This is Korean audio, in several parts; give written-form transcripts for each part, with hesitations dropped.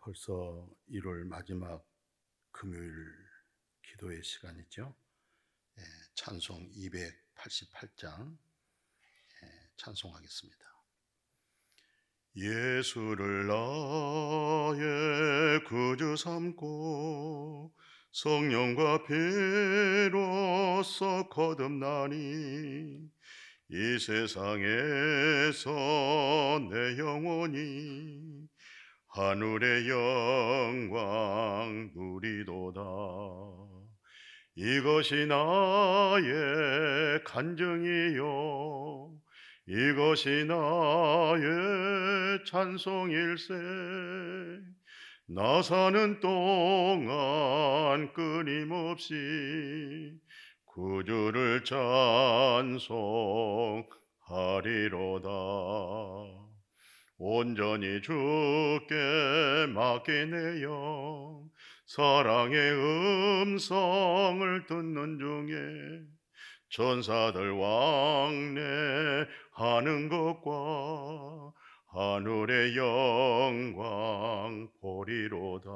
벌써 1월 마지막 금요일 기도의 시간이죠. 찬송 288장 찬송하겠습니다. 예수를 나의 구주 삼고 성령과 피로써 거듭나니 이 세상에서 내 영혼이 하늘의 영광 누리도다. 이것이 나의 간증이요 이것이 나의 찬송일세. 나 사는 동안 끊임없이 구주를 찬송하리로다. 온전히 주께 맡긴 내 영 사랑의 음성을 듣는 중에 천사들 왕래하는 것과 하늘의 영광 보리로다.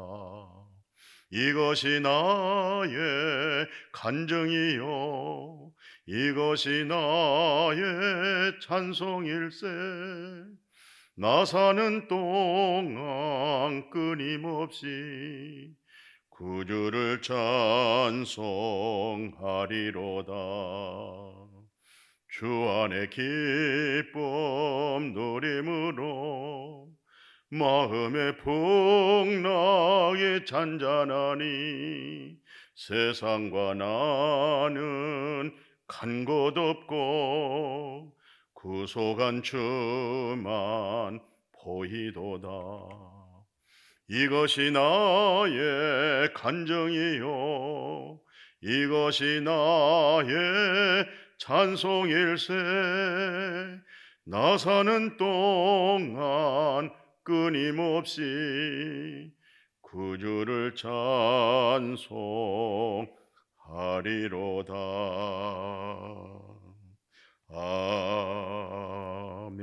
이것이 나의 간증이요 이것이 나의 찬송일세. 나 사는 동안 끊임없이 구주를 찬송하리로다. 주 안에 기쁨 누림으로 마음의 풍랑이 잔잔하니 세상과 나는 간 곳 없고 구속한 주만 보이도다. 이것이 나의 간증이요 이것이 나의 찬송일세. 나 사는 동안 끊임없이 구주를 찬송하리로다. 아멘.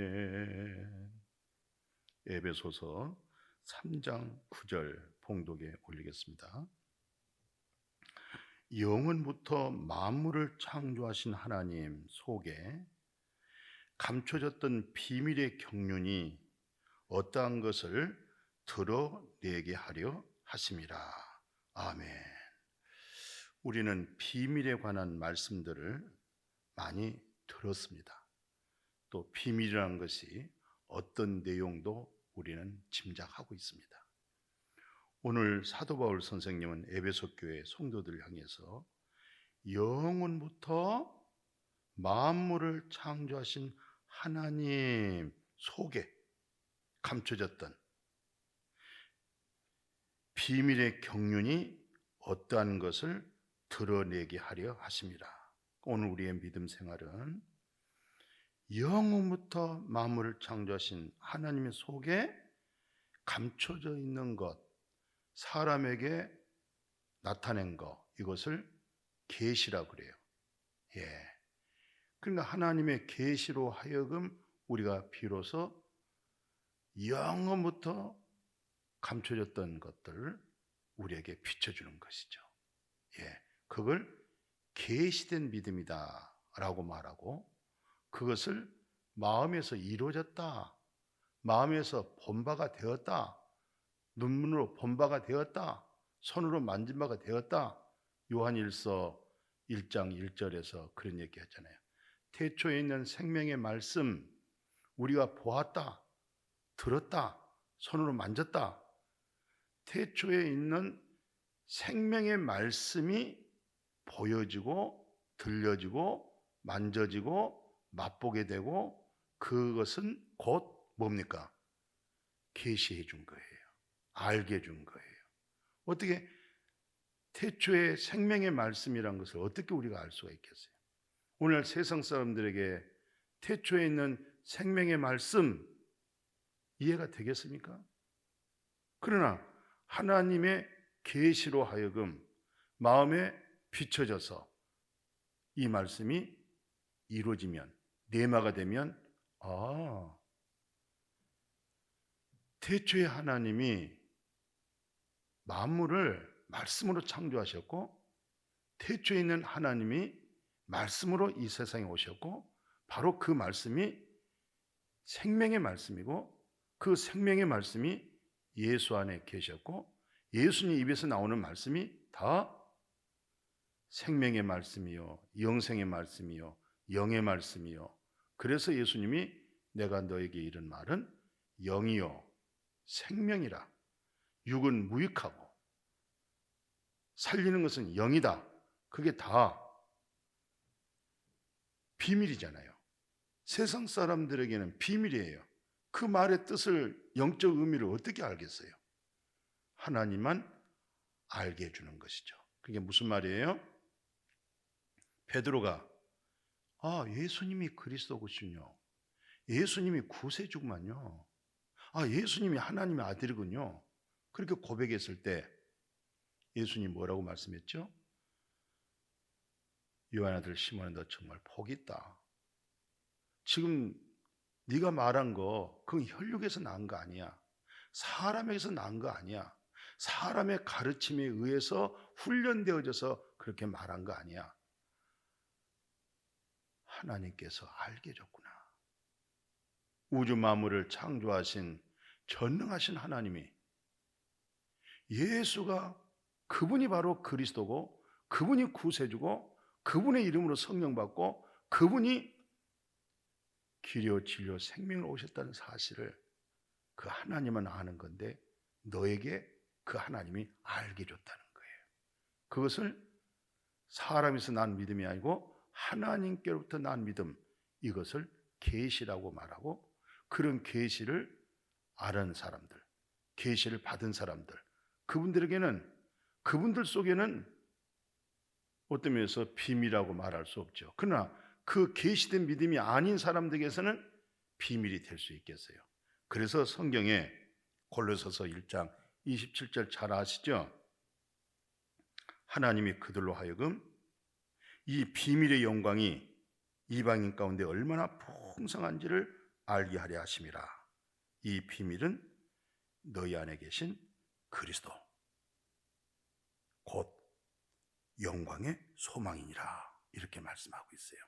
에베소서 3장 9절 봉독에 올리겠습니다. 영원부터 만물을 창조하신 하나님 속에 감춰졌던 비밀의 경륜이 어떠한 것을 드러내게 하려 하심이라. 아멘. 우리는 비밀에 관한 말씀들을 많이 들었습니다. 또 비밀이라는 것이 어떤 내용도 우리는 짐작하고 있습니다. 오늘 사도 바울 선생님은 에베소 교회 성도들을 향해서 영원부터 만물을 창조하신 하나님 속에 감춰졌던 비밀의 경륜이 어떠한 것을 드러내게 하려 하심이라. 오늘 우리의 믿음 생활은 영원부터 만물을 창조하신 하나님의 속에 감춰져 있는 것, 사람에게 나타낸 것, 이것을 계시라고 그래요. 그러니까 하나님의 계시로 하여금 우리가 비로소 영원부터 감춰졌던 것들을 우리에게 비춰주는 것이죠. 그걸 계시된 믿음이다 라고 말하고, 그것을 마음에서 이루어졌다, 마음에서 본 바가 되었다, 눈으로 본 바가 되었다, 손으로 만진 바가 되었다. 요한일서 1장 1절에서 그런 얘기 했잖아요. 태초에 있는 생명의 말씀 우리가 보았다, 들었다, 손으로 만졌다. 태초에 있는 생명의 말씀이 보여지고 들려지고 만져지고 맛보게 되고, 그것은 곧 뭡니까? 계시해 준 거예요. 알게 해 준 거예요. 어떻게 태초의 생명의 말씀이란 것을 어떻게 우리가 알 수가 있겠어요? 오늘 세상 사람들에게 태초에 있는 생명의 말씀 이해가 되겠습니까? 그러나 하나님의 계시로 하여금 마음에 비춰져서 이 말씀이 이루어지면, 내마가 되면, 태초에 하나님이 만물을 말씀으로 창조하셨고 태초에 있는 하나님이 말씀으로 이 세상에 오셨고 바로 그 말씀이 생명의 말씀이고 그 생명의 말씀이 예수 안에 계셨고 예수님 입에서 나오는 말씀이 다 생명의 말씀이요 영생의 말씀이요 영의 말씀이요. 그래서 예수님이 내가 너에게 이른 말은 영이요 생명이라. 육은 무익하고 살리는 것은 영이다. 그게 다 비밀이잖아요. 세상 사람들에게는 비밀이에요. 그 말의 뜻을, 영적 의미를 어떻게 알겠어요? 하나님만 알게 해주는 것이죠. 그게 무슨 말이에요? 베드로가 예수님이 그리스도군요. 예수님이 구세주구만요. 예수님이 하나님의 아들이군요. 그렇게 고백했을 때 예수님 뭐라고 말씀했죠? 요한 아들 시몬아 너 정말 복이 있다. 지금 네가 말한 거 그건 혈육에서 나온 거 아니야. 사람에게서 나온 거 아니야. 사람의 가르침에 의해서 훈련되어져서 그렇게 말한 거 아니야. 하나님께서 알게 해줬구나. 우주 만물을 창조하신 전능하신 하나님이 예수가 그분이 바로 그리스도고 그분이 구세주고 그분의 이름으로 성령 받고 그분이 길이요 진리요 생명을 오셨다는 사실을 그 하나님은 아는 건데 너에게 그 하나님이 알게 줬다는 거예요. 그것을 사람에서 난 믿음이 아니고 하나님께로부터 난 믿음, 이것을 계시라고 말하고 그런 계시를 아는 사람들, 계시를 받은 사람들, 그분들에게는 그분들 속에는 어떤 면에서 비밀이라고 말할 수 없죠. 그러나 그 계시된 믿음이 아닌 사람들에게서는 비밀이 될 수 있겠어요. 그래서 성경에 골로새서 1장 27절 잘 아시죠? 하나님이 그들로 하여금 이 비밀의 영광이 이방인 가운데 얼마나 풍성한지를 알게 하려 하심이라. 이 비밀은 너희 안에 계신 그리스도 곧 영광의 소망이니라. 이렇게 말씀하고 있어요.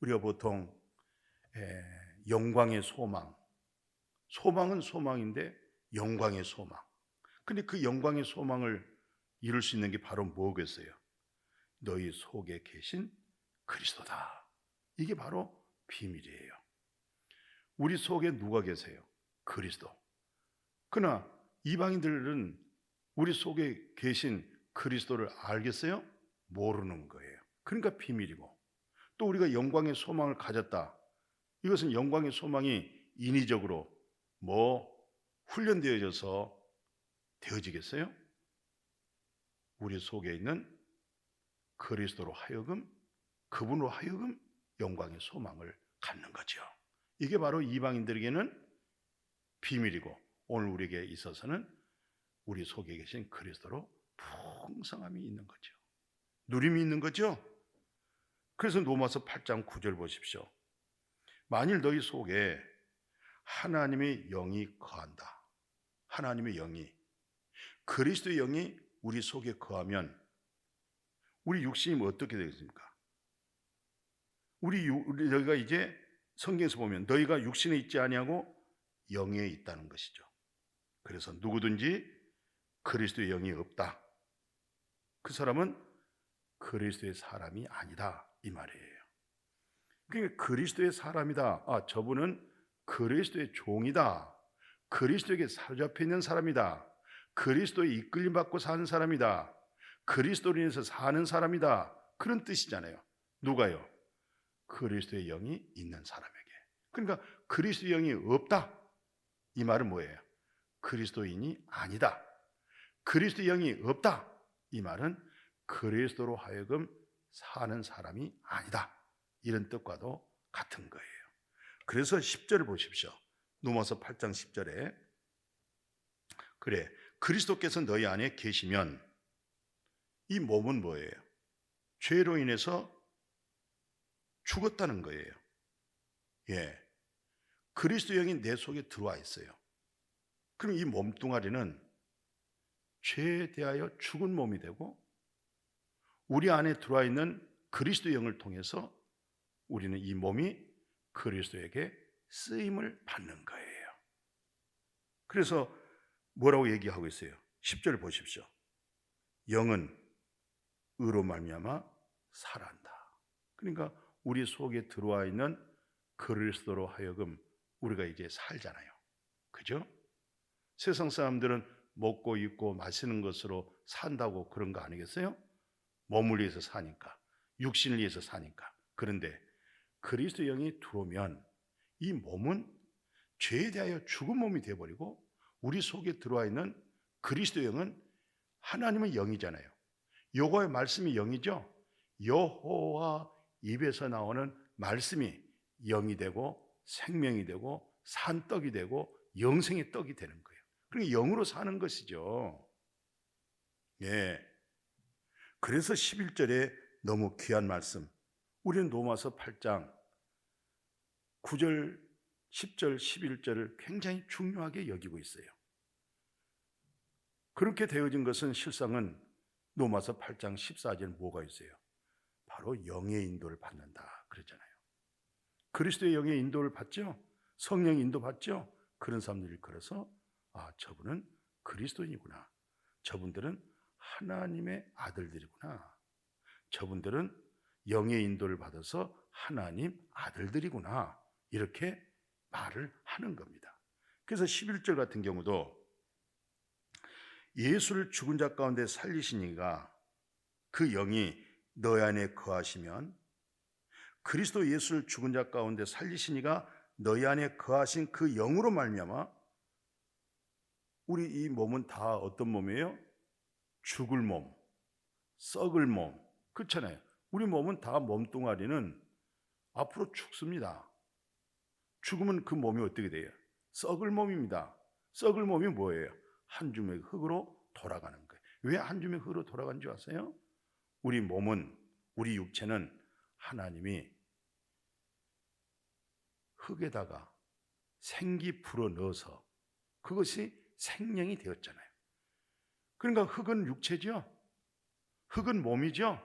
우리가 보통 영광의 소망, 소망은 소망인데 영광의 소망. 근데 그 영광의 소망을 이룰 수 있는 게 바로 뭐겠어요? 너희 속에 계신 그리스도다. 이게 바로 비밀이에요. 우리 속에 누가 계세요? 그리스도. 그러나 이방인들은 우리 속에 계신 그리스도를 알겠어요? 모르는 거예요. 그러니까 비밀이고, 또 우리가 영광의 소망을 가졌다. 이것은 영광의 소망이 인위적으로 훈련되어져서 되어지겠어요? 우리 속에 있는 그리스도로 하여금, 그분으로 하여금 영광의 소망을 갖는 거죠. 이게 바로 이방인들에게는 비밀이고, 오늘 우리에게 있어서는 우리 속에 계신 그리스도로 풍성함이 있는 거죠. 누림이 있는 거죠. 그래서 로마서 8장 9절 보십시오. 만일 너희 속에 하나님의 영이 거한다. 하나님의 영이, 그리스도의 영이 우리 속에 거하면 우리 육신이 어떻게 되겠습니까? 너희가 이제 성경에서 보면 너희가 육신에 있지 아니하고 영에 있다는 것이죠. 그래서 누구든지 그리스도의 영이 없다. 그 사람은 그리스도의 사람이 아니다. 이 말이에요. 그러니까 그리스도의 사람이다. 저분은 그리스도의 종이다. 그리스도에게 사로잡혀 있는 사람이다. 그리스도에 이끌림 받고 사는 사람이다. 그리스도로 인해서 사는 사람이다. 그런 뜻이잖아요. 누가요? 그리스도의 영이 있는 사람에게. 그러니까 그리스도의 영이 없다. 이 말은 뭐예요? 그리스도인이 아니다. 그리스도의 영이 없다. 이 말은 그리스도로 하여금 사는 사람이 아니다. 이런 뜻과도 같은 거예요. 그래서 10절을 보십시오. 로마서 8장 10절에 그래 그리스도께서 너희 안에 계시면 이 몸은 뭐예요? 죄로 인해서 죽었다는 거예요. 그리스도 영이 내 속에 들어와 있어요. 그럼 이 몸뚱아리는 죄에 대하여 죽은 몸이 되고 우리 안에 들어와 있는 그리스도의 영을 통해서 우리는 이 몸이 그리스도에게 쓰임을 받는 거예요. 그래서 뭐라고 얘기하고 있어요? 10절 보십시오. 영은 의로 말미암아 살아한다. 그러니까 우리 속에 들어와 있는 그리스도로 하여금 우리가 이제 살잖아요. 그죠? 세상 사람들은 먹고 입고 마시는 것으로 산다고 그런 거 아니겠어요? 몸을 위해서 사니까, 육신을 위해서 사니까. 그런데 그리스도 영이 들어오면 이 몸은 죄에 대하여 죽은 몸이 되어버리고 우리 속에 들어와 있는 그리스도 영은 하나님의 영이잖아요. 여호와의 말씀이 영이죠. 여호와 입에서 나오는 말씀이 영이 되고 생명이 되고 산떡이 되고 영생의 떡이 되는 거예요. 그러니까 영으로 사는 것이죠. 예. 그래서 11절에 너무 귀한 말씀. 우리는 로마서 8장 9절, 10절, 11절을 굉장히 중요하게 여기고 있어요. 그렇게 되어진 것은 실상은 로마서 8장 14절에 뭐가 있어요? 바로 영의 인도를 받는다 그랬잖아요. 그리스도의 영의 인도를 받죠? 성령 인도 받죠? 그런 사람들이 그래서 저분은 그리스도인이구나. 저분들은 하나님의 아들들이구나. 저분들은 영의 인도를 받아서 하나님 아들들이구나. 이렇게 말을 하는 겁니다. 그래서 11절 같은 경우도 예수를 죽은 자 가운데 살리시니가 그 영이 너희 안에 거하시면 그리스도 예수를 죽은 자 가운데 살리시니가 너희 안에 거하신 그 영으로 말미암아 우리 이 몸은 다 어떤 몸이에요? 죽을 몸, 썩을 몸. 그렇잖아요. 우리 몸은 다 몸뚱아리는 앞으로 죽습니다. 죽으면 그 몸이 어떻게 돼요? 썩을 몸입니다. 썩을 몸이 뭐예요? 한 주먹 흙으로 돌아가는 거예요. 왜 한 주먹 흙으로 돌아가는 줄 아세요? 우리 몸은, 우리 육체는 하나님이 흙에다가 생기 불어 넣어서 그것이 생명이 되었잖아요. 그러니까 흙은 육체죠. 흙은 몸이죠.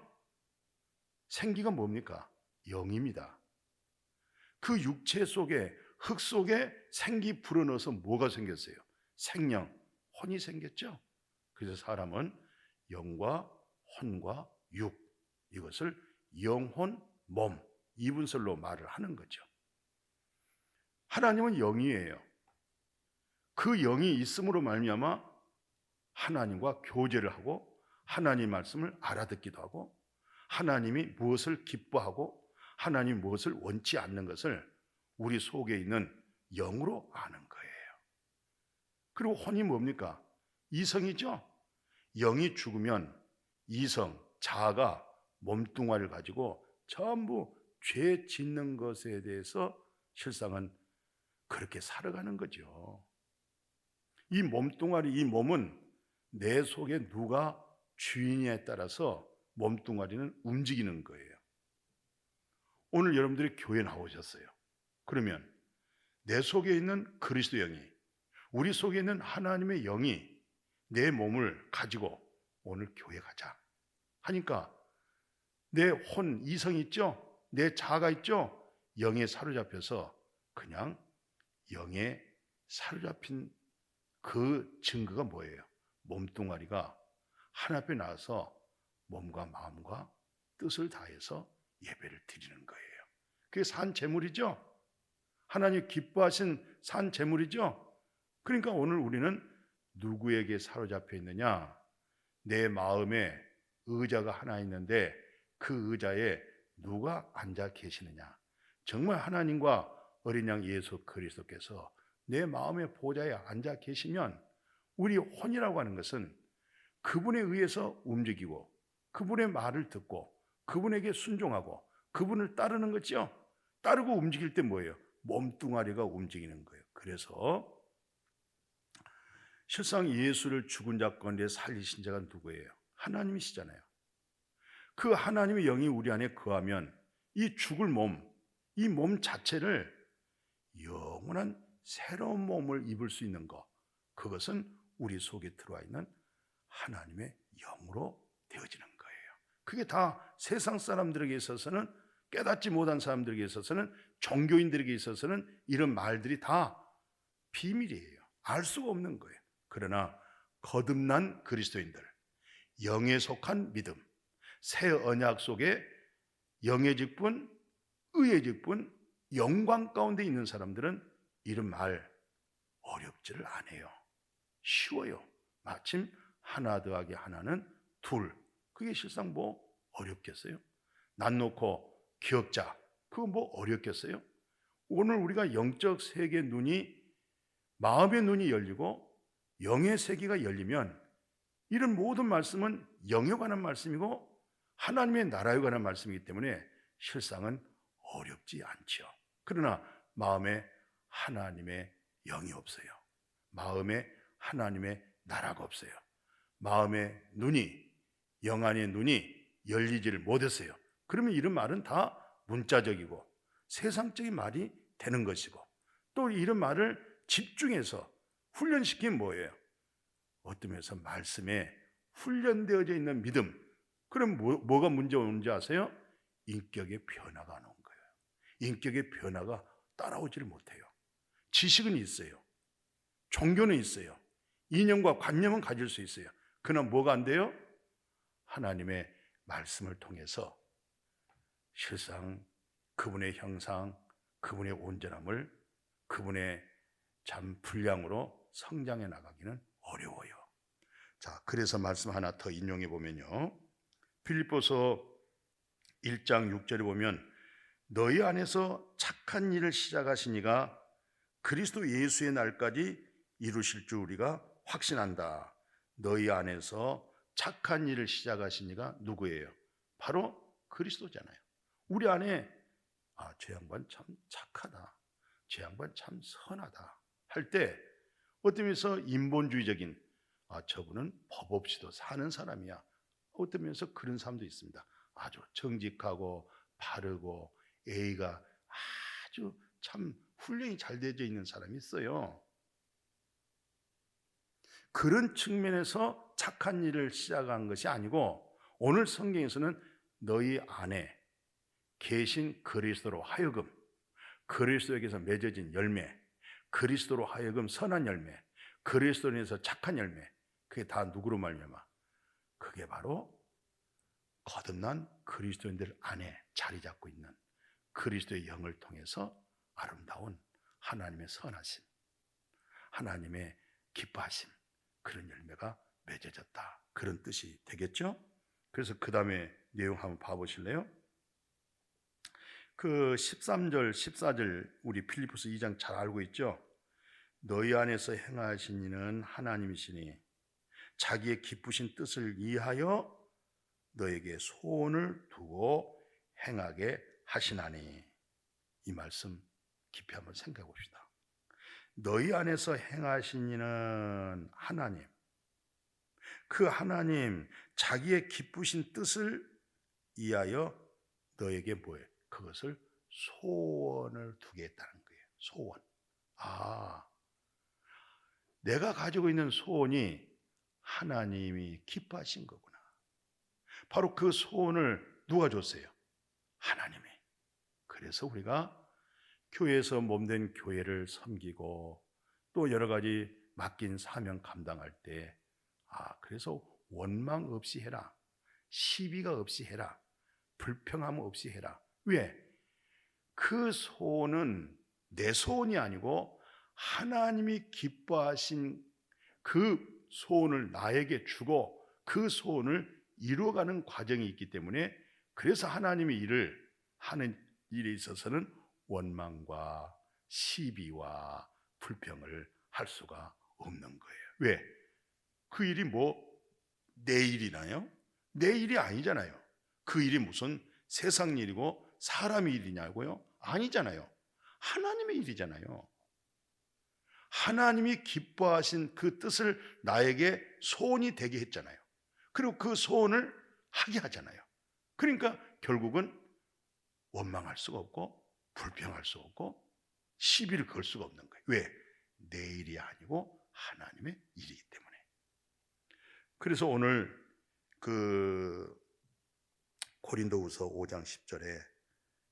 생기가 뭡니까? 영입니다. 그 육체 속에, 흙 속에 생기 불어 넣어서 뭐가 생겼어요? 생명, 혼이 생겼죠. 그래서 사람은 영과 혼과 육, 이것을 영혼, 몸, 이분설로 말을 하는 거죠. 하나님은 영이에요. 그 영이 있음으로 말미암아 하나님과 교제를 하고 하나님 말씀을 알아듣기도 하고 하나님이 무엇을 기뻐하고 하나님이 무엇을 원치 않는 것을 우리 속에 있는 영으로 아는 거예요. 그리고 혼이 뭡니까? 이성이죠. 영이 죽으면 이성, 자아가 몸뚱아리를 가지고 전부 죄 짓는 것에 대해서 실상은 그렇게 살아가는 거죠. 이 몸뚱아리, 이 몸은 내 속에 누가 주인이냐에 따라서 몸뚱아리는 움직이는 거예요. 오늘 여러분들이 교회 나오셨어요. 그러면 내 속에 있는 그리스도 영이, 우리 속에 있는 하나님의 영이 내 몸을 가지고 오늘 교회 가자 하니까 내 혼, 이성이 있죠? 내 자아가 있죠? 영에 사로잡혀서 그냥 영에 사로잡힌 그 증거가 뭐예요? 몸뚱아리가 하나님 앞에 나와서 몸과 마음과 뜻을 다해서 예배를 드리는 거예요. 그게 산 제물이죠? 하나님 기뻐하신 산 제물이죠? 그러니까 오늘 우리는 누구에게 사로잡혀 있느냐? 내 마음에 의자가 하나 있는데 그 의자에 누가 앉아 계시느냐? 정말 하나님과 어린 양 예수 그리스도께서 내 마음의 보좌에 앉아 계시면 우리 혼이라고 하는 것은 그분에 의해서 움직이고 그분의 말을 듣고 그분에게 순종하고 그분을 따르는 거죠. 따르고 움직일 때 뭐예요? 몸뚱아리가 움직이는 거예요. 그래서 실상 예수를 죽은 자 가운데 살리신 자가 누구예요? 하나님이시잖아요. 그 하나님의 영이 우리 안에 거하면 이 죽을 몸, 이 몸 자체를 영원한 새로운 몸을 입을 수 있는 것, 그것은 우리 속에 들어와 있는 하나님의 영으로 되어지는 거예요. 그게 다 세상 사람들에게 있어서는, 깨닫지 못한 사람들에게 있어서는, 종교인들에게 있어서는 이런 말들이 다 비밀이에요. 알 수가 없는 거예요. 그러나 거듭난 그리스도인들, 영에 속한 믿음, 새 언약 속에 영의 직분, 의의 직분, 영광 가운데 있는 사람들은 이런 말 어렵지를 않아요. 쉬워요. 마침 하나 더하기 하나는 둘. 그게 실상 뭐 어렵겠어요? 난 놓고 기억자, 그거 뭐 어렵겠어요? 오늘 우리가 영적 세계 눈이, 마음의 눈이 열리고 영의 세계가 열리면 이런 모든 말씀은 영에 관한 말씀이고 하나님의 나라에 관한 말씀이기 때문에 실상은 어렵지 않죠. 그러나 마음에 하나님의 영이 없어요. 마음에 하나님의 나라가 없어요. 마음의 눈이, 영 안의 눈이 열리지를 못했어요. 그러면 이런 말은 다 문자적이고 세상적인 말이 되는 것이고, 또 이런 말을 집중해서 훈련시키면 뭐예요? 어떤 면에서 말씀에 훈련되어져 있는 믿음. 그럼 뭐가 문제 오는지 아세요? 인격의 변화가 안 온 거예요. 인격의 변화가 따라오지를 못해요. 지식은 있어요. 종교는 있어요. 이념과 관념은 가질 수 있어요. 그러나 뭐가 안 돼요? 하나님의 말씀을 통해서 실상 그분의 형상, 그분의 온전함을, 그분의 참 분량으로 성장해 나가기는 어려워요. 자, 그래서 말씀 하나 더 인용해 보면요, 빌립보서 1장 6절에 보면 너희 안에서 착한 일을 시작하신 이가 그리스도 예수의 날까지 이루실 줄 우리가 확신한다. 너희 안에서 착한 일을 시작하신 이가 누구예요? 바로 그리스도잖아요. 우리 안에 저 양반 참 착하다, 저 양반 참 선하다 할 때 어떤 면에서 인본주의적인 저분은 법 없이도 사는 사람이야, 어떤 면에서 그런 사람도 있습니다. 아주 정직하고 바르고 A가 아주 참 훈련이 잘 되어져 있는 사람이 있어요. 그런 측면에서 착한 일을 시작한 것이 아니고, 오늘 성경에서는 너희 안에 계신 그리스도로 하여금, 그리스도에게서 맺어진 열매, 그리스도로 하여금 선한 열매, 그리스도인에서 착한 열매, 그게 다 누구로 말미암아? 그게 바로 거듭난 그리스도인들 안에 자리 잡고 있는 그리스도의 영을 통해서 아름다운 하나님의 선하심, 하나님의 기뻐하심, 그런 열매가 맺어졌다, 그런 뜻이 되겠죠? 그래서 그 다음에 내용 한번 봐보실래요? 그 13절 14절 우리 필리포스 2장 잘 알고 있죠? 너희 안에서 행하신 이는 하나님이시니 자기의 기쁘신 뜻을 이하여 너에게 소원을 두고 행하게 하시나니. 이 말씀 깊이 한번 생각해 봅시다. 너희 안에서 행하신 이는 하나님, 그 하나님 자기의 기쁘신 뜻을 이하여 너에게 뭐예요? 그것을 소원을 두게 했다는 거예요. 소원. 내가 가지고 있는 소원이 하나님이 기뻐하신 거구나. 바로 그 소원을 누가 줬어요? 하나님이. 그래서 우리가 교회에서 몸된 교회를 섬기고 또 여러 가지 맡긴 사명 감당할 때 그래서 원망 없이 해라, 시비가 없이 해라, 불평함 없이 해라. 왜? 그 소원은 내 소원이 아니고 하나님이 기뻐하신 그 소원을 나에게 주고 그 소원을 이루어가는 과정이 있기 때문에, 그래서 하나님의 일을 하는 일에 있어서는 원망과 시비와 불평을 할 수가 없는 거예요. 왜? 그 일이 내 일이나요? 내 일이 아니잖아요. 그 일이 무슨 세상 일이고 사람의 일이냐고요? 아니잖아요. 하나님의 일이잖아요. 하나님이 기뻐하신 그 뜻을 나에게 소원이 되게 했잖아요. 그리고 그 소원을 하게 하잖아요. 그러니까 결국은 원망할 수가 없고 불평할 수 없고 시비를 걸 수가 없는 거예요. 왜? 내 일이 아니고 하나님의 일이기 때문에. 그래서 오늘 그 고린도후서 5장 10절에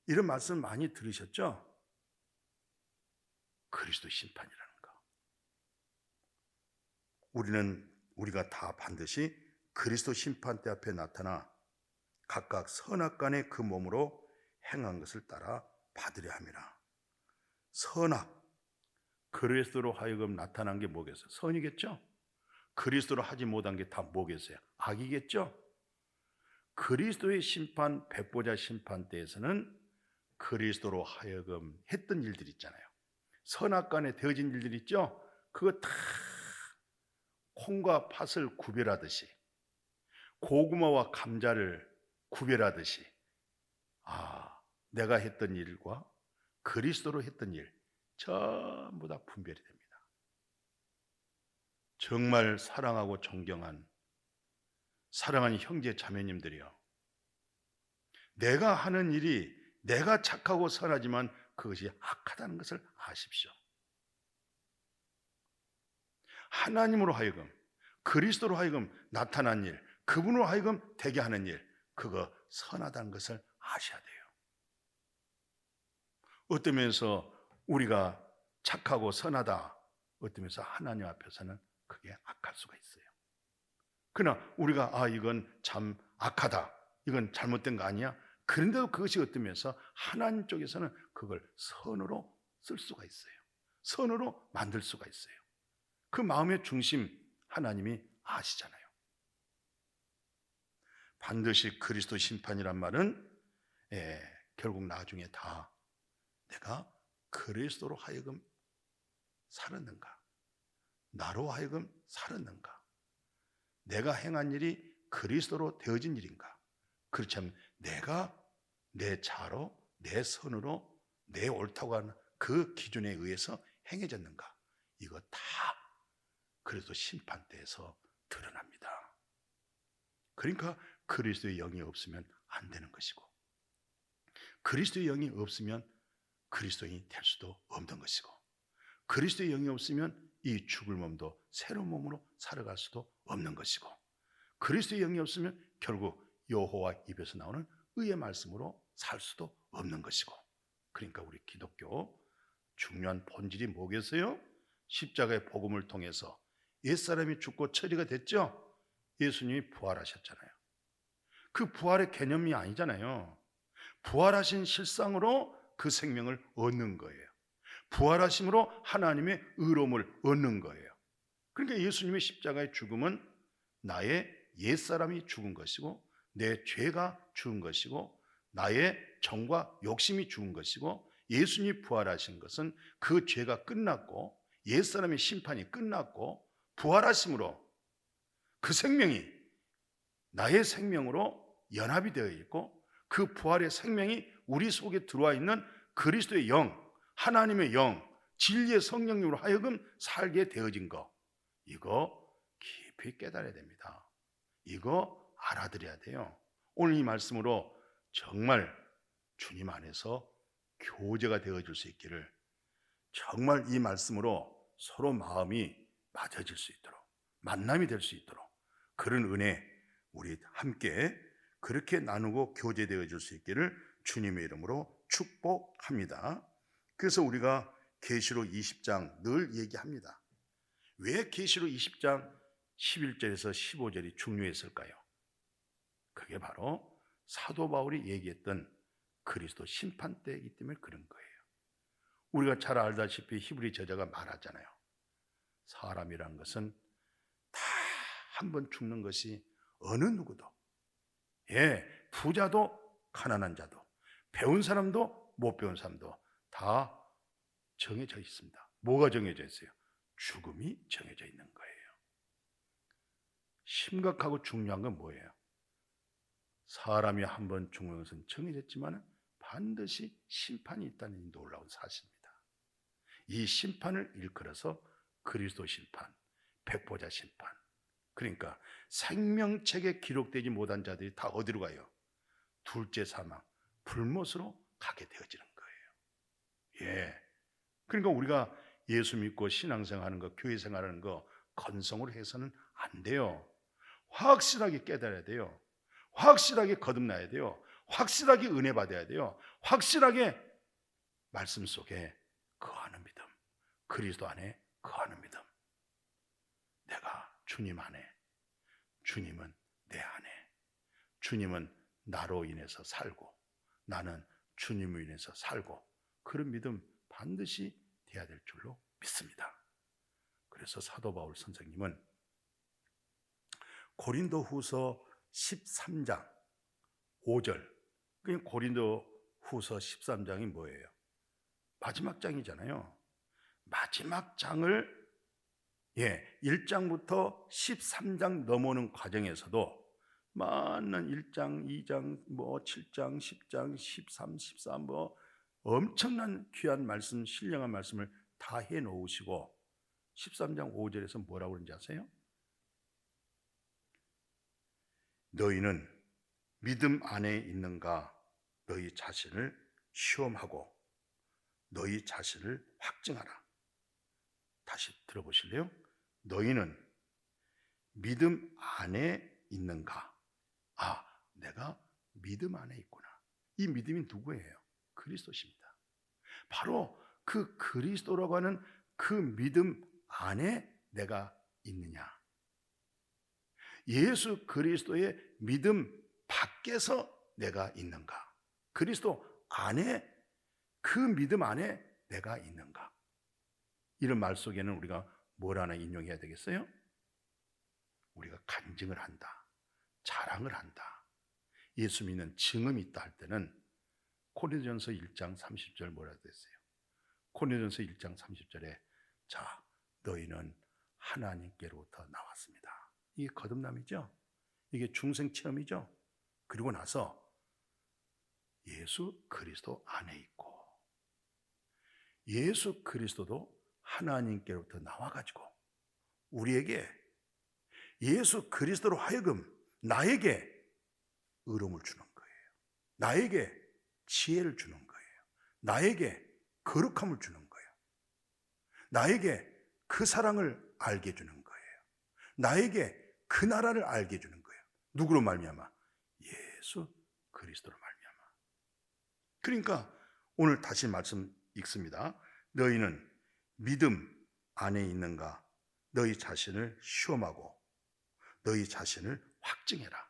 이런 말씀 많이 들으셨죠? 그리스도 심판이라는 거. 우리가 다 반드시 그리스도 심판대 앞에 나타나 각각 선악간의 그 몸으로 행한 것을 따라 받으려 함이라. 선악, 그리스도로 하여금 나타난 게 뭐겠어요? 선이겠죠? 그리스도로 하지 못한 게 다 뭐겠어요? 악이겠죠? 그리스도의 심판, 백보자 심판 때에서는 그리스도로 하여금 했던 일들 있잖아요. 선악간에 되어진 일들 있죠? 그거 다 콩과 팥을 구별하듯이, 고구마와 감자를 구별하듯이, 내가 했던 일과 그리스도로 했던 일 전부 다 분별이 됩니다. 정말 사랑하고 존경한 사랑하는 형제 자매님들이요, 내가 하는 일이 내가 착하고 선하지만 그것이 악하다는 것을 아십시오. 하나님으로 하여금, 그리스도로 하여금 나타난 일, 그분으로 하여금 되게 하는 일, 그거 선하다는 것을 아셔야 돼요. 어떤 면에서 우리가 착하고 선하다, 어떤 면에서 하나님 앞에서는 그게 악할 수가 있어요. 그러나 우리가 이건 참 악하다, 이건 잘못된 거 아니야? 그런데도 그것이 어떤 면에서 하나님 쪽에서는 그걸 선으로 쓸 수가 있어요. 선으로 만들 수가 있어요. 그 마음의 중심 하나님이 아시잖아요. 반드시 그리스도 심판이란 말은 결국 나중에 다 내가 그리스도로 하여금 살았는가, 나로 하여금 살았는가, 내가 행한 일이 그리스도로 되어진 일인가, 그렇지 않으면 내가 내 자로, 내 선으로, 내 옳다고 하는 그 기준에 의해서 행해졌는가, 이거 다 그리스도 심판대에서 드러납니다. 그러니까 그리스도의 영이 없으면 안 되는 것이고, 그리스도의 영이 없으면 그리스도인이 될 수도 없는 것이고, 그리스도의 영이 없으면 이 죽을 몸도 새로운 몸으로 살아갈 수도 없는 것이고, 그리스도의 영이 없으면 결국 여호와 입에서 나오는 의의 말씀으로 살 수도 없는 것이고. 그러니까 우리 기독교 중요한 본질이 뭐겠어요? 십자가의 복음을 통해서 옛사람이 죽고 처리가 됐죠? 예수님이 부활하셨잖아요. 그 부활의 개념이 아니잖아요. 부활하신 실상으로 그 생명을 얻는 거예요. 부활하심으로 하나님의 의로움을 얻는 거예요. 그러니까 예수님의 십자가의 죽음은 나의 옛사람이 죽은 것이고, 내 죄가 죽은 것이고, 나의 정과 욕심이 죽은 것이고, 예수님이 부활하신 것은 그 죄가 끝났고 옛사람의 심판이 끝났고, 부활하심으로 그 생명이 나의 생명으로 연합이 되어 있고, 그 부활의 생명이 우리 속에 들어와 있는 그리스도의 영, 하나님의 영, 진리의 성령님으로 하여금 살게 되어진 거, 이거 깊이 깨달아야 됩니다. 이거 알아들어야 돼요. 오늘 이 말씀으로 정말 주님 안에서 교제가 되어질 수 있기를, 정말 이 말씀으로 서로 마음이 맞아질 수 있도록, 만남이 될 수 있도록, 그런 은혜 우리 함께 그렇게 나누고 교제되어질 수 있기를 주님의 이름으로 축복합니다. 그래서 우리가 계시록 20장 늘 얘기합니다. 왜 계시록 20장 11절에서 15절이 중요했을까요? 그게 바로 사도 바울이 얘기했던 그리스도 심판 때이기 때문에 그런 거예요. 우리가 잘 알다시피 히브리 저자가 말하잖아요. 사람이란 것은 다 한 번 죽는 것이 어느 누구도, 부자도 가난한 자도, 배운 사람도 못 배운 사람도 다 정해져 있습니다. 뭐가 정해져 있어요? 죽음이 정해져 있는 거예요. 심각하고 중요한 건 뭐예요? 사람이 한 번 죽는 것은 정해졌지만 반드시 심판이 있다는 놀라운 사실입니다. 이 심판을 일컬어서 그리스도 심판, 백보자 심판. 그러니까 생명책에 기록되지 못한 자들이 다 어디로 가요? 둘째 사망, 불못으로 가게 되어지는 거예요. 그러니까 우리가 예수 믿고 신앙생활하는 거, 교회 생활하는 거 건성으로 해서는 안 돼요. 확실하게 깨달아야 돼요. 확실하게 거듭나야 돼요. 확실하게 은혜 받아야 돼요. 확실하게 말씀 속에 거하는 믿음, 그리스도 안에 거하는 믿음. 내가 주님 안에, 주님은 내 안에, 주님은 나로 인해서 살고 나는 주님으로 인해서 살고, 그런 믿음 반드시 돼야 될 줄로 믿습니다. 그래서 사도 바울 선생님은 고린도후서 13장 5절, 그 고린도후서 13장이 뭐예요? 마지막 장이잖아요. 마지막 장을 1장부터 13장 넘어오는 과정에서도 많은 1장, 2장, 7장, 10장, 13, 14 엄청난 귀한 말씀, 신령한 말씀을 다 해놓으시고 13장 5절에서 뭐라고 그러는지 아세요? 너희는 믿음 안에 있는가 너희 자신을 시험하고 너희 자신을 확증하라. 다시 들어보실래요? 너희는 믿음 안에 있는가? 아, 내가 믿음 안에 있구나. 이 믿음이 누구예요? 그리스도십니다. 바로 그 그리스도라고 하는 그 믿음 안에 내가 있느냐? 예수 그리스도의 믿음 밖에서 내가 있는가? 그리스도 안에, 그 믿음 안에 내가 있는가? 이런 말 속에는 우리가 뭘 하나 인용해야 되겠어요? 우리가 간증을 한다, 자랑을 한다, 예수 믿는 증언이 있다 할 때는 고린도전서 1장 30절 뭐라 됐어요? 고린도전서 1장 30절에 자, 너희는 하나님께로부터 나왔습니다. 이게 거듭남이죠. 이게 중생 체험이죠. 그리고 나서 예수 그리스도 안에 있고 예수 그리스도도 하나님께로부터 나와가지고 우리에게 예수 그리스도로 하여금 나에게 의로움을 주는 거예요. 나에게 지혜를 주는 거예요. 나에게 거룩함을 주는 거예요. 나에게 그 사랑을 알게 해주는 거예요. 나에게 그 나라를 알게 해주는 거예요. 누구로 말미암아? 예수 그리스도로 말미암아. 그러니까 오늘 다시 말씀 읽습니다. 너희는 믿음 안에 있는가? 너희 자신을 시험하고 너희 자신을 확증해라.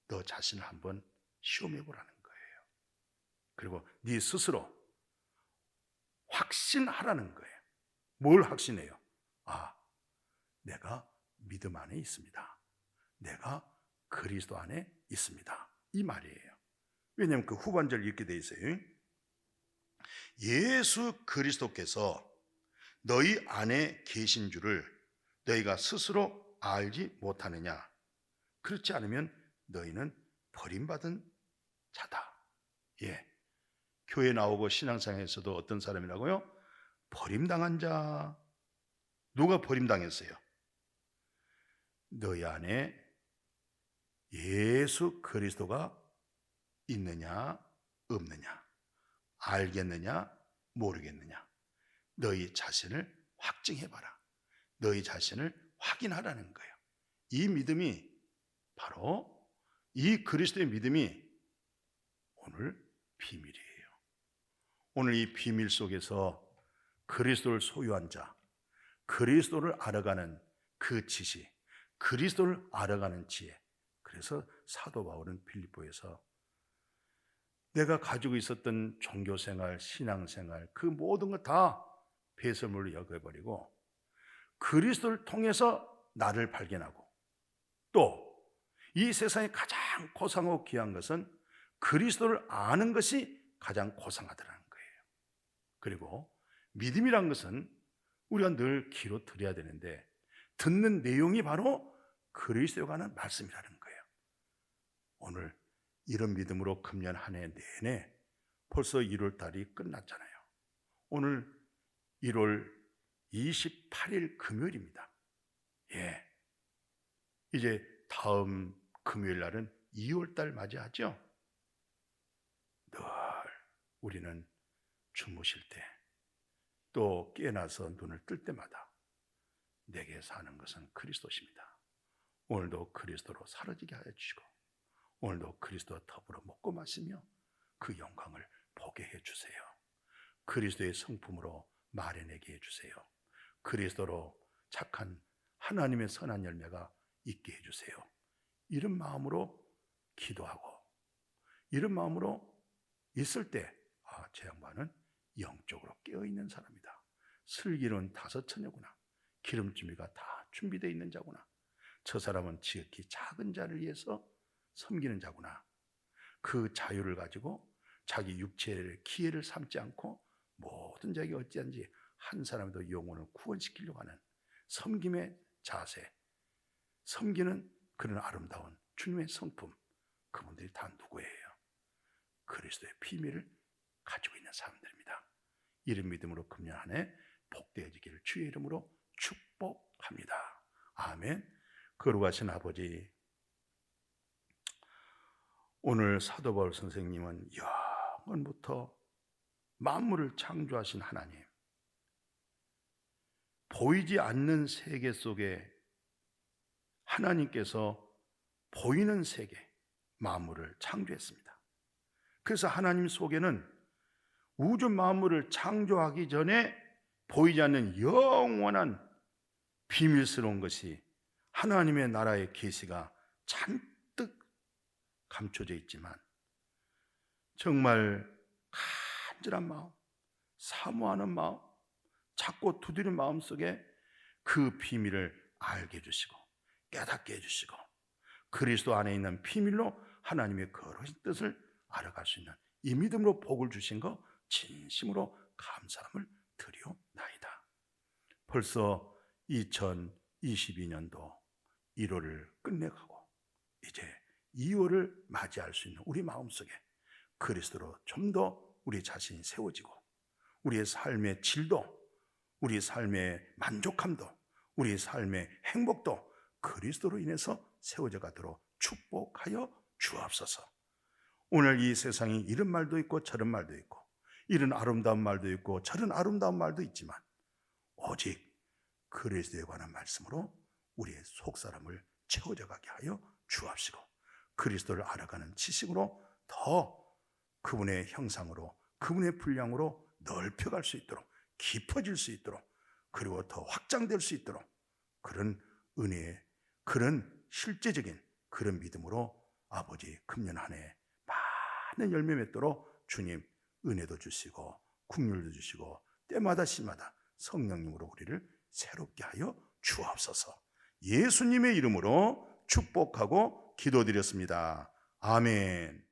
너 자신을 한번 시험해 보라는 거예요. 그리고 네 스스로 확신하라는 거예요. 뭘 확신해요? 아, 내가 믿음 안에 있습니다. 내가 그리스도 안에 있습니다. 이 말이에요. 왜냐하면 그 후반절 이렇게 돼 있어요. 예수 그리스도께서 너희 안에 계신 줄을 너희가 스스로 알지 못하느냐? 그렇지 않으면 너희는 버림받은 자다. 교회 나오고 신앙생활에서도 어떤 사람이라고요? 버림당한 자. 누가 버림당했어요? 너희 안에 예수 그리스도가 있느냐 없느냐, 알겠느냐 모르겠느냐, 너희 자신을 확증해봐라. 너희 자신을 확인하라는 거예요. 이 믿음이 바로 이 그리스도의 믿음이 오늘 비밀이에요. 오늘 이 비밀 속에서 그리스도를 소유한 자, 그리스도를 알아가는 그 지식, 그리스도를 알아가는 지혜. 그래서 사도 바울은 빌립보에서 내가 가지고 있었던 종교생활, 신앙생활 그 모든 것 다 배설물로 여겨버리고 그리스도를 통해서 나를 발견하고 또 이 세상에 가장 고상하고 귀한 것은 그리스도를 아는 것이 가장 고상하더라는 거예요. 그리고 믿음이란 것은 우리가 늘 귀로 들어야 되는데 듣는 내용이 바로 그리스도에 관한 말씀이라는 거예요. 오늘 이런 믿음으로 금년 한 해 내내 벌써 1월 달이 끝났잖아요. 오늘 1월 28일 금요일입니다. 이제 다음 금요일 날은 2월 달 맞이하죠. 늘 우리는 주무실 때 또 깨어나서 눈을 뜰 때마다 내게 사는 것은 그리스도십니다. 오늘도 그리스도로 사라지게 하여 주시고 오늘도 그리스도와 더불어 먹고 마시며 그 영광을 보게 해주세요. 그리스도의 성품으로 말해내게 해주세요. 그리스도로 착한 하나님의 선한 열매가 있게 해주세요. 이런 마음으로 기도하고 이런 마음으로 있을 때 제 양반은 영적으로 깨어있는 사람이다. 슬기로운 5처녀구나. 기름주미가 다 준비되어 있는 자구나. 저 사람은 지극히 작은 자를 위해서 섬기는 자구나. 그 자유를 가지고 자기 육체의 기회를 삼지 않고 모든 자기가 어찌한지 한 사람도 영혼을 구원시키려고 하는 섬김의 자세, 섬기는 그런 아름다운 주님의 성품, 그분들이 다 누구예요? 그리스도의 비밀을 가지고 있는 사람들입니다. 이런 믿음으로 금년 한 해 복되어지기를 주의 이름으로 축복합니다. 아멘. 거룩하신 아버지, 오늘 사도 바울 선생님은 영원부터 만물을 창조하신 하나님, 보이지 않는 세계 속에 하나님께서 보이는 세계, 만물을 창조했습니다. 그래서 하나님 속에는 우주 만물을 창조하기 전에 보이지 않는 영원한 비밀스러운 것이 하나님의 나라의 계시가 잔뜩 감춰져 있지만 정말 간절한 마음, 사모하는 마음, 찾고 두드리는 마음 속에 그 비밀을 알게 해주시고 깨닫게 해주시고 그리스도 안에 있는 비밀로 하나님의 거룩하신 뜻을 알아갈 수 있는 이 믿음으로 복을 주신 거 진심으로 감사함을 드리옵나이다. 벌써 2022년도 1월을 끝내가고 이제 2월을 맞이할 수 있는 우리 마음속에 그리스도로 좀 더 우리 자신이 세워지고 우리의 삶의 질도, 우리 삶의 만족함도, 우리 삶의 행복도 그리스도로 인해서 세워져 가도록 축복하여 주옵소서. 오늘 이 세상에 이런 말도 있고 저런 말도 있고 이런 아름다운 말도 있고 저런 아름다운 말도 있지만 오직 그리스도에 관한 말씀으로 우리의 속사람을 채워져 가게 하여 주옵시고 그리스도를 알아가는 지식으로 더 그분의 형상으로 그분의 분량으로 넓혀갈 수 있도록 깊어질 수 있도록 그리고 더 확장될 수 있도록 그런 은혜의 그런 실제적인 그런 믿음으로 아버지 금년 한 해 많은 열매 맺도록 주님 은혜도 주시고 긍휼도 주시고 때마다 시마다 성령님으로 우리를 새롭게 하여 주옵소서. 예수님의 이름으로 축복하고 기도드렸습니다. 아멘.